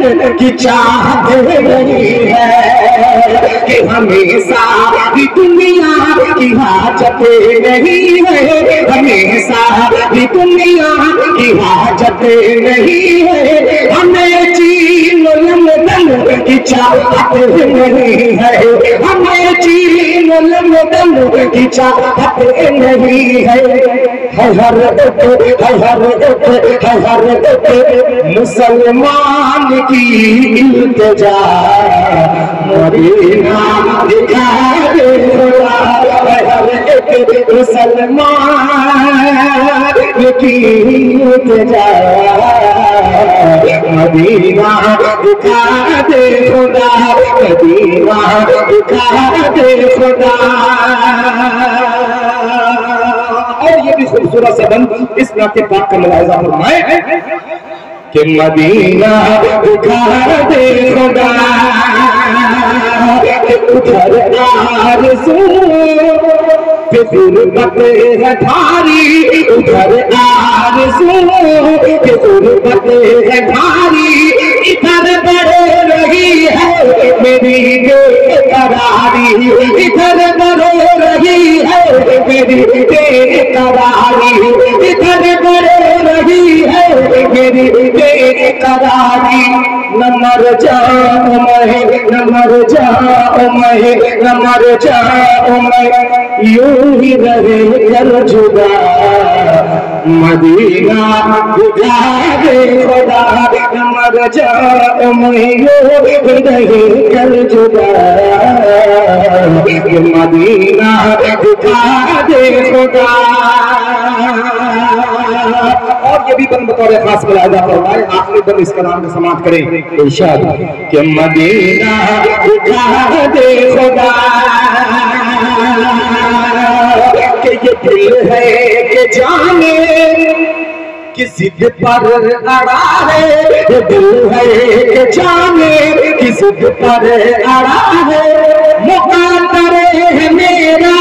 वतन की चाहत रही है कि हमेशा भी दुनिया की हाजत नहीं है, हमेशा भी दुनिया की हाजत नहीं है, हमें चीन लंदन की चाहत नहीं है, हमें चीन लंदन की चाहत नहीं है। हर मुसलमान की इल्तिजा मदीना दिखा दे खुदा, हर एक मुसलमान की इल्तिजा मदीना दिखा दे खुदा, मदीना दिखा दे खुदा। और ये भी खूबसूरत सा बंद इस नाते पाक का मुलाहिजा फरमाए कि मदीना दिखा दे खुदा, उधर आरज़ू पे गुर्बत है भारी, उधर आरज़ू पे गुर्बत है भारी, इधर बढ़ रही है मेरी बेकरारी, इधर बढ़ रही है मेरी बेकरारी, इधर बढ़ रही है मेरी बेकरारी। न मर जाऊं मैं, न मर जाऊं मैं, न मर जाऊं मैं, यूं ही रहे कर जुदा मदीना दिखा दे खुदा, न मर जाऊं मैं, यूं ही रहे कर जुदा मदीना दिखा दे खुदा। और ये भी बंद बतौर खास मुलाहिजा फरमाए, आखिरी बंद इस कलाम को समाप्त करें इरशाद कि मदीना दिखा दे खुदा, कि ये दिल है कि जाने कि जिद पर अड़ा है, ये दिल है कि जाने कि जिद पर अड़ा है, मुक़द्दर है मेरा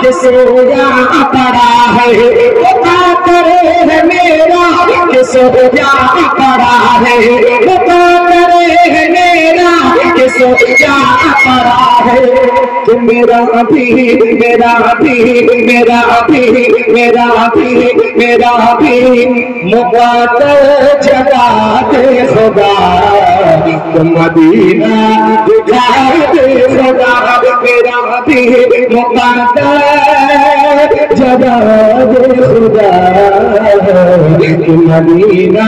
कि सोया पड़ा है, मुक़द्दर है मेरा कि सोया पड़ा है, मुक़द्दर है मेरा कि सोया पड़ा है। कि मेरा भी मेरा भी मेरा भी मेरा भी मेरा भी मुक़द्दर जगा दे खुदा, तो मदीना दिखा दे खुदा, मेरा भी मुक़द्दर जगा दे खुदा, तो मदीना